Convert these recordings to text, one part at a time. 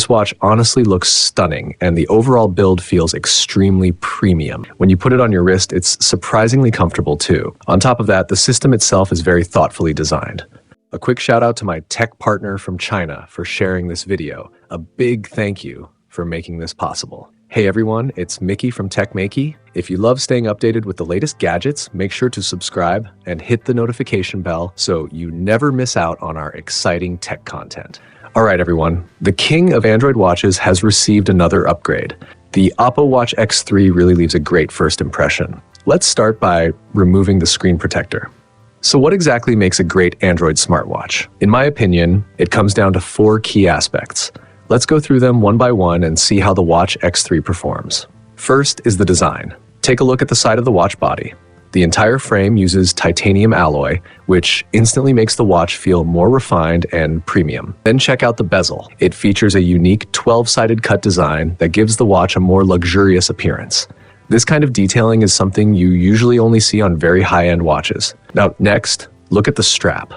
This watch honestly looks stunning, and the overall build feels extremely premium. When you put it on your wrist, it's surprisingly comfortable too. On top of that, the system itself is very thoughtfully designed. A quick shout out to my tech partner from China for sharing this video. A big thank you for making this possible. Hey everyone, it's Maiky from techmaiky. If you love staying updated with the latest gadgets, make sure to subscribe and hit the notification bell so you never miss out on our exciting tech content. All right everyone, the king of Android watches has received another upgrade. The OPPO Watch X3 really leaves a great first impression. Let's start by removing the screen protector. So what exactly makes a great Android smartwatch? In my opinion, it comes down to 4 key aspects. Let's go through them one by one and see how the Watch X3 performs. First is the design. Take a look at the side of the watch body. The entire frame uses titanium alloy, which instantly makes the watch feel more refined and premium. Then check out the bezel. It features a unique 12-sided cut design that gives the watch a more luxurious appearance. This kind of detailing is something you usually only see on very high-end watches. Now, next, look at the strap.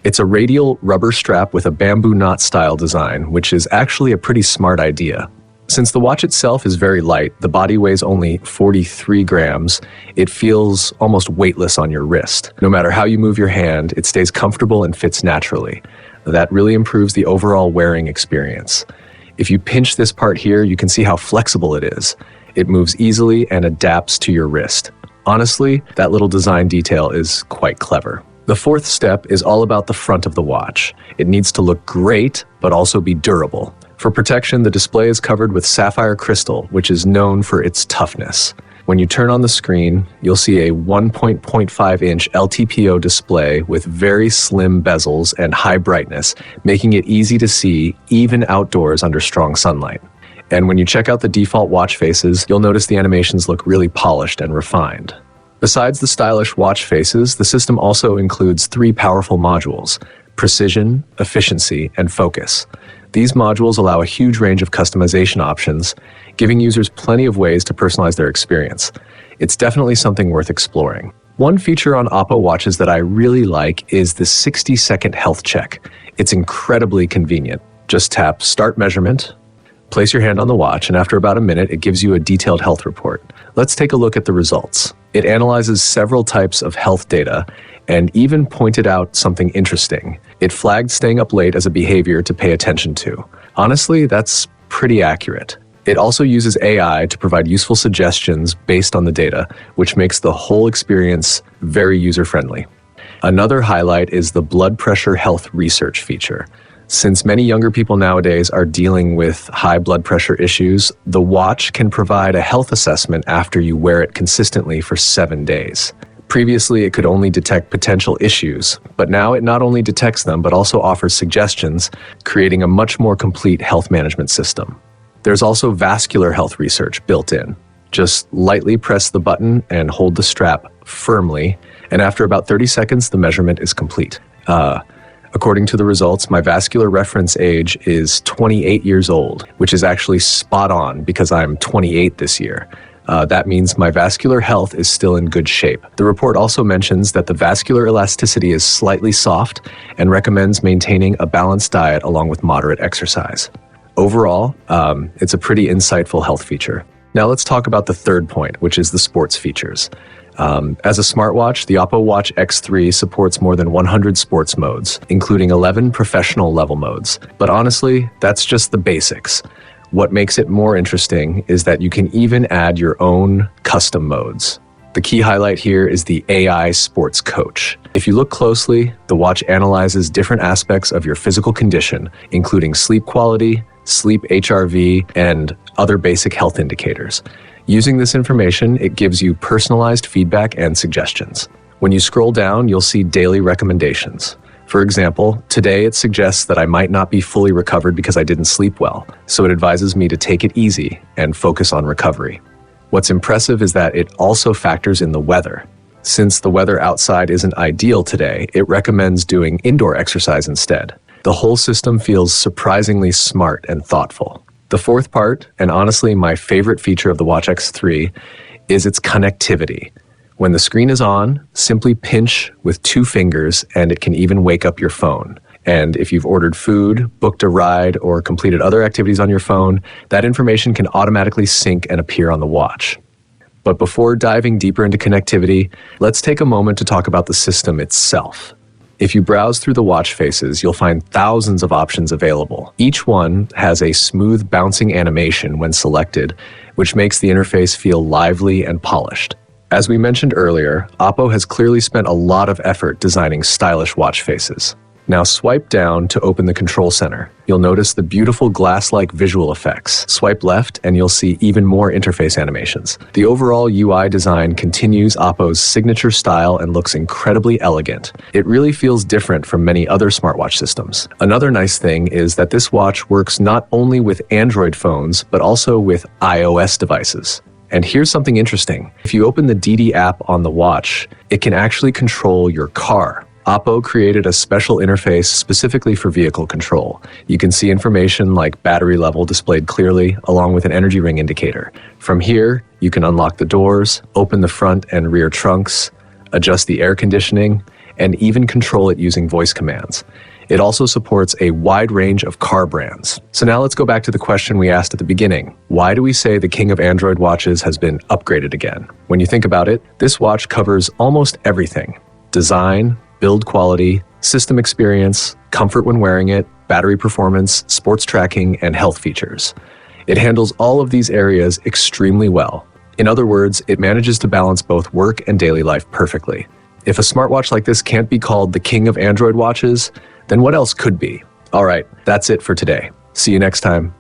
It's a radial rubber strap with a bamboo knot style design, which is actually a pretty smart idea. Since the watch itself is very light, the body weighs only 43 grams, it feels almost weightless on your wrist. No matter how you move your hand, it stays comfortable and fits naturally. That really improves the overall wearing experience. If you pinch this part here, you can see how flexible it is. It moves easily and adapts to your wrist. Honestly, that little design detail is quite clever. The fourth step is all about the front of the watch. It needs to look great, but also be durable. For protection, the display is covered with sapphire crystal, which is known for its toughness. When you turn on the screen, you'll see a 1.5-inch LTPO display with very slim bezels and high brightness, making it easy to see even outdoors under strong sunlight. And when you check out the default watch faces, you'll notice the animations look really polished and refined. Besides the stylish watch faces, the system also includes 3 powerful modules: precision, efficiency, and focus. These modules allow a huge range of customization options, giving users plenty of ways to personalize their experience. It's definitely something worth exploring. One feature on OPPO watches that I really like is the 60-second health check. It's incredibly convenient. Just tap Start Measurement, place your hand on the watch, and after about a minute, it gives you a detailed health report. Let's take a look at the results. It analyzes several types of health data and even pointed out something interesting. It flagged staying up late as a behavior to pay attention to. Honestly, that's pretty accurate. It also uses AI to provide useful suggestions based on the data, which makes the whole experience very user-friendly. Another highlight is the blood pressure health research feature. Since many younger people nowadays are dealing with high blood pressure issues, the watch can provide a health assessment after you wear it consistently for 7 days. Previously, it could only detect potential issues, but now it not only detects them, but also offers suggestions, creating a much more complete health management system. There's also vascular health research built in. Just lightly press the button and hold the strap firmly, and after about 30 seconds, the measurement is complete. According to the results, my vascular reference age is 28 years old, which is actually spot on because I'm 28 this year. That means my vascular health is still in good shape. The report also mentions that the vascular elasticity is slightly soft and recommends maintaining a balanced diet along with moderate exercise. Overall, it's a pretty insightful health feature. Now let's talk about the third point, which is the sports features. As a smartwatch, the OPPO Watch X3 supports more than 100 sports modes, including 11 professional level modes. But honestly, that's just the basics. What makes it more interesting is that you can even add your own custom modes. The key highlight here is the AI Sports Coach. If you look closely, the watch analyzes different aspects of your physical condition, including sleep quality, sleep HRV, and other basic health indicators. Using this information, it gives you personalized feedback and suggestions. When you scroll down, you'll see daily recommendations. For example, today it suggests that I might not be fully recovered because I didn't sleep well, so it advises me to take it easy and focus on recovery. What's impressive is that it also factors in the weather. Since the weather outside isn't ideal today, it recommends doing indoor exercise instead. The whole system feels surprisingly smart and thoughtful. The fourth part, and honestly my favorite feature of the Watch X3, is its connectivity. When the screen is on, simply pinch with 2 fingers and it can even wake up your phone. And if you've ordered food, booked a ride, or completed other activities on your phone, that information can automatically sync and appear on the watch. But before diving deeper into connectivity, let's take a moment to talk about the system itself. If you browse through the watch faces, you'll find thousands of options available. Each one has a smooth bouncing animation when selected, which makes the interface feel lively and polished. As we mentioned earlier, OPPO has clearly spent a lot of effort designing stylish watch faces. Now swipe down to open the control center. You'll notice the beautiful glass-like visual effects. Swipe left and you'll see even more interface animations. The overall UI design continues OPPO's signature style and looks incredibly elegant. It really feels different from many other smartwatch systems. Another nice thing is that this watch works not only with Android phones, but also with iOS devices. And here's something interesting. If you open the DD app on the watch, it can actually control your car. OPPO created a special interface specifically for vehicle control. You can see information like battery level displayed clearly, along with an energy ring indicator. From here, you can unlock the doors, open the front and rear trunks, adjust the air conditioning, and even control it using voice commands. It also supports a wide range of car brands. So now let's go back to the question we asked at the beginning. Why do we say the king of Android watches has been upgraded again? When you think about it, this watch covers almost everything: design, build quality, system experience, comfort when wearing it, battery performance, sports tracking, and health features. It handles all of these areas extremely well. In other words, it manages to balance both work and daily life perfectly. If a smartwatch like this can't be called the king of Android watches, then what else could be? All right, that's it for today. See you next time.